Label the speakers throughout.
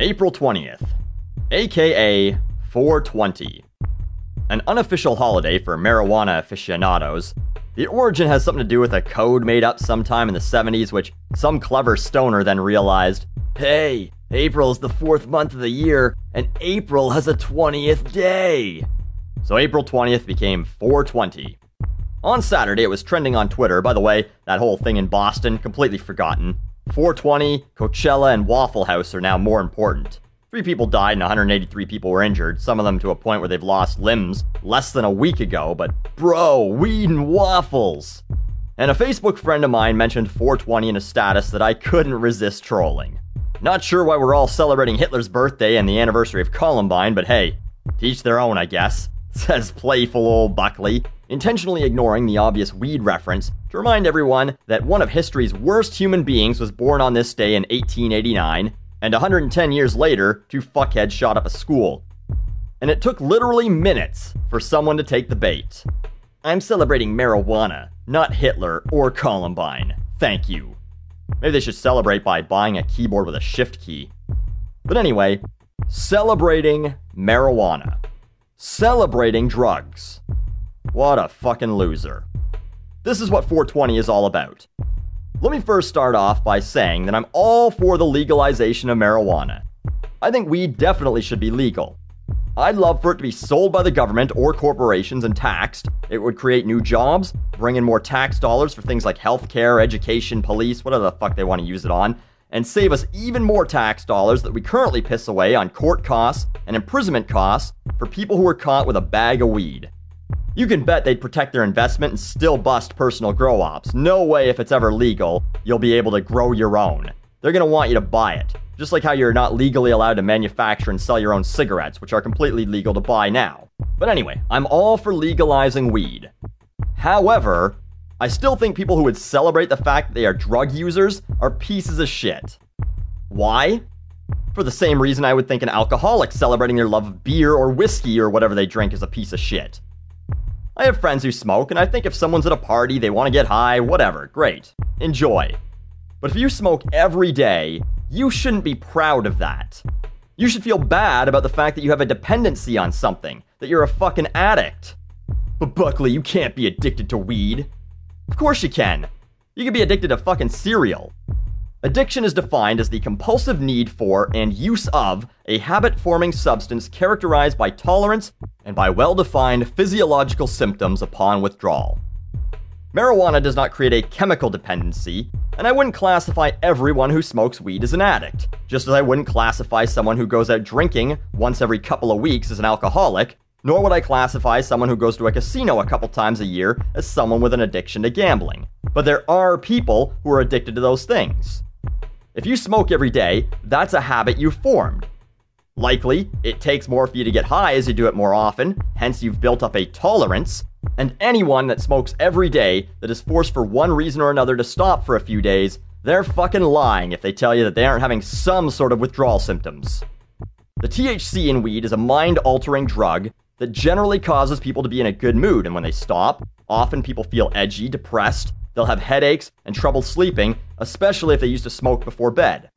Speaker 1: April 20th, aka 420. An unofficial holiday for marijuana aficionados. The origin has something to do with a code made up sometime in the 70s, which some clever stoner then realized, hey, April is the 4th month of the year, and April has a 20th day. So April 20th became 420. On Saturday, it was trending on Twitter. By the way, that whole thing in Boston, completely forgotten. 420, Coachella, and Waffle House are now more important. 3 people died and 183 people were injured, some of them to a point where they've lost limbs less than a week ago, but bro, weed and waffles! And a Facebook friend of mine mentioned 420 in a status that I couldn't resist trolling. Not sure why we're all celebrating Hitler's birthday and the anniversary of Columbine, but hey, teach their own, I guess, says playful old Buckley, intentionally ignoring the obvious weed reference to remind everyone that one of history's worst human beings was born on this day in 1889, and 110 years later, 2 fuckheads shot up a school. And it took literally minutes for someone to take the bait. I'm celebrating marijuana, not Hitler or Columbine. Thank you. Maybe they should celebrate by buying a keyboard with a shift key. But anyway, celebrating marijuana. Celebrating drugs. What a fucking loser. This is what 420 is all about. Let me first start off by saying that I'm all for the legalization of marijuana. I think weed definitely should be legal. I'd love for it to be sold by the government or corporations and taxed. It would create new jobs, bring in more tax dollars for things like healthcare, education, police, whatever the fuck they want to use it on, and save us even more tax dollars that we currently piss away on court costs and imprisonment costs for people who are caught with a bag of weed. You can bet they'd protect their investment and still bust personal grow-ops. No way if it's ever legal, you'll be able to grow your own. They're gonna want you to buy it. Just like how you're not legally allowed to manufacture and sell your own cigarettes, which are completely legal to buy now. But anyway, I'm all for legalizing weed. However, I still think people who would celebrate the fact that they are drug users are pieces of shit. Why? For the same reason I would think an alcoholic celebrating their love of beer or whiskey or whatever they drink is a piece of shit. I have friends who smoke, and I think if someone's at a party, they want to get high, whatever, great. Enjoy. But if you smoke every day, you shouldn't be proud of that. You should feel bad about the fact that you have a dependency on something, that you're a fucking addict. But Buckley, you can't be addicted to weed. Of course you can. You can be addicted to fucking cereal. Addiction is defined as the compulsive need for and use of a habit-forming substance characterized by tolerance and by well-defined physiological symptoms upon withdrawal. Marijuana does not create a chemical dependency, and I wouldn't classify everyone who smokes weed as an addict, just as I wouldn't classify someone who goes out drinking once every couple of weeks as an alcoholic, nor would I classify someone who goes to a casino a couple times a year as someone with an addiction to gambling. But there are people who are addicted to those things. If you smoke every day, that's a habit you've formed. Likely, it takes more for you to get high as you do it more often, hence you've built up a tolerance, and anyone that smokes every day that is forced for one reason or another to stop for a few days, they're fucking lying if they tell you that they aren't having some sort of withdrawal symptoms. The THC in weed is a mind-altering drug that generally causes people to be in a good mood, and when they stop, often people feel edgy, depressed, they'll have headaches and trouble sleeping, especially if they used to smoke before bed.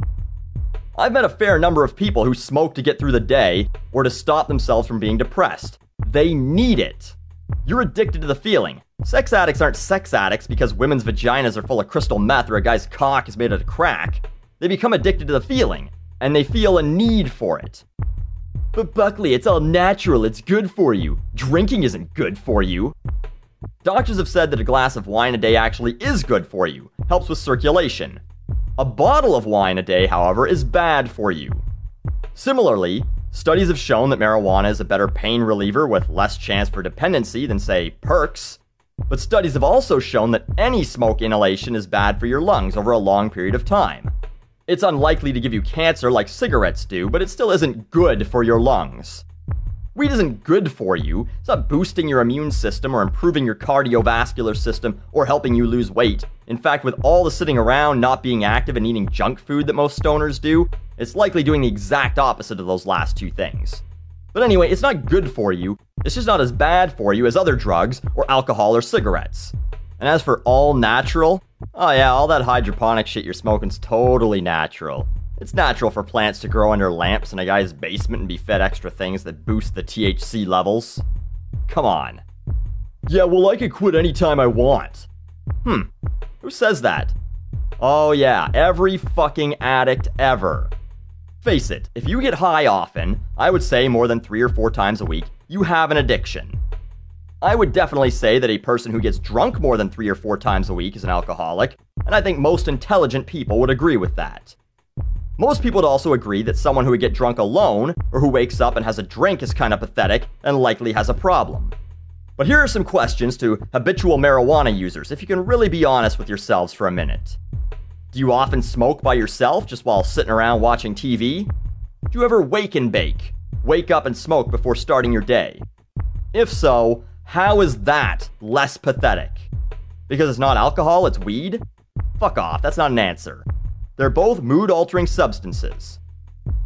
Speaker 1: I've met a fair number of people who smoke to get through the day or to stop themselves from being depressed. They need it. You're addicted to the feeling. Sex addicts aren't sex addicts because women's vaginas are full of crystal meth or a guy's cock is made out of crack. They become addicted to the feeling, and they feel a need for it. But Buckley, it's all natural, it's good for you. Drinking isn't good for you. Doctors have said that a glass of wine a day actually is good for you, helps with circulation. A bottle of wine a day, however, is bad for you. Similarly, studies have shown that marijuana is a better pain reliever with less chance for dependency than, say, perks. But studies have also shown that any smoke inhalation is bad for your lungs over a long period of time. It's unlikely to give you cancer like cigarettes do, but it still isn't good for your lungs. Weed isn't good for you. It's not boosting your immune system or improving your cardiovascular system or helping you lose weight. In fact, with all the sitting around, not being active, and eating junk food that most stoners do, it's likely doing the exact opposite of those last two things. But anyway, it's not good for you. It's just not as bad for you as other drugs or alcohol or cigarettes. And as for all natural, oh yeah, all that hydroponic shit you're smoking's totally natural. It's natural for plants to grow under lamps in a guy's basement and be fed extra things that boost the THC levels. Come on. Yeah, well, I can quit anytime I want. Who says that? Oh yeah, every fucking addict ever. Face it, if you get high often, I would say more than 3 or 4 times a week, you have an addiction. I would definitely say that a person who gets drunk more than 3 or 4 times a week is an alcoholic, and I think most intelligent people would agree with that. Most people would also agree that someone who would get drunk alone, or who wakes up and has a drink is kind of pathetic and likely has a problem. But here are some questions to habitual marijuana users, if you can really be honest with yourselves for a minute. Do you often smoke by yourself just while sitting around watching TV? Do you ever wake and bake? Wake up and smoke before starting your day? If so, how is that less pathetic? Because it's not alcohol, it's weed? Fuck off, that's not an answer. They're both mood-altering substances.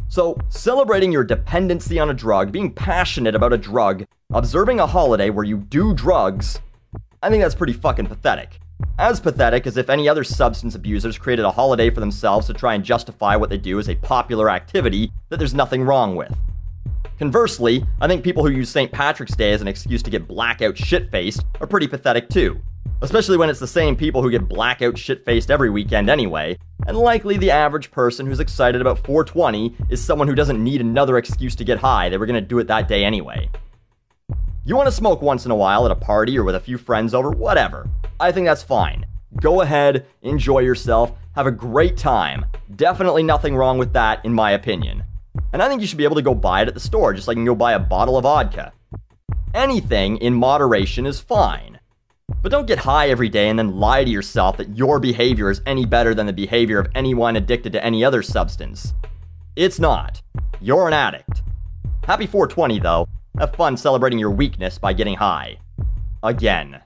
Speaker 1: So, celebrating your dependency on a drug, being passionate about a drug, observing a holiday where you do drugs, I think that's pretty fucking pathetic. As pathetic as if any other substance abusers created a holiday for themselves to try and justify what they do as a popular activity that there's nothing wrong with. Conversely, I think people who use St. Patrick's Day as an excuse to get blackout shit-faced are pretty pathetic too. Especially when it's the same people who get blackout shit-faced every weekend anyway, and likely the average person who's excited about 420 is someone who doesn't need another excuse to get high, they were gonna do it that day anyway. You want to smoke once in a while at a party or with a few friends over, whatever. I think that's fine. Go ahead, enjoy yourself, have a great time. Definitely nothing wrong with that, in my opinion. And I think you should be able to go buy it at the store, just like you can go buy a bottle of vodka. Anything in moderation is fine. But don't get high every day and then lie to yourself that your behavior is any better than the behavior of anyone addicted to any other substance. It's not. You're an addict. Happy 420 though. Have fun celebrating your weakness by getting high. Again.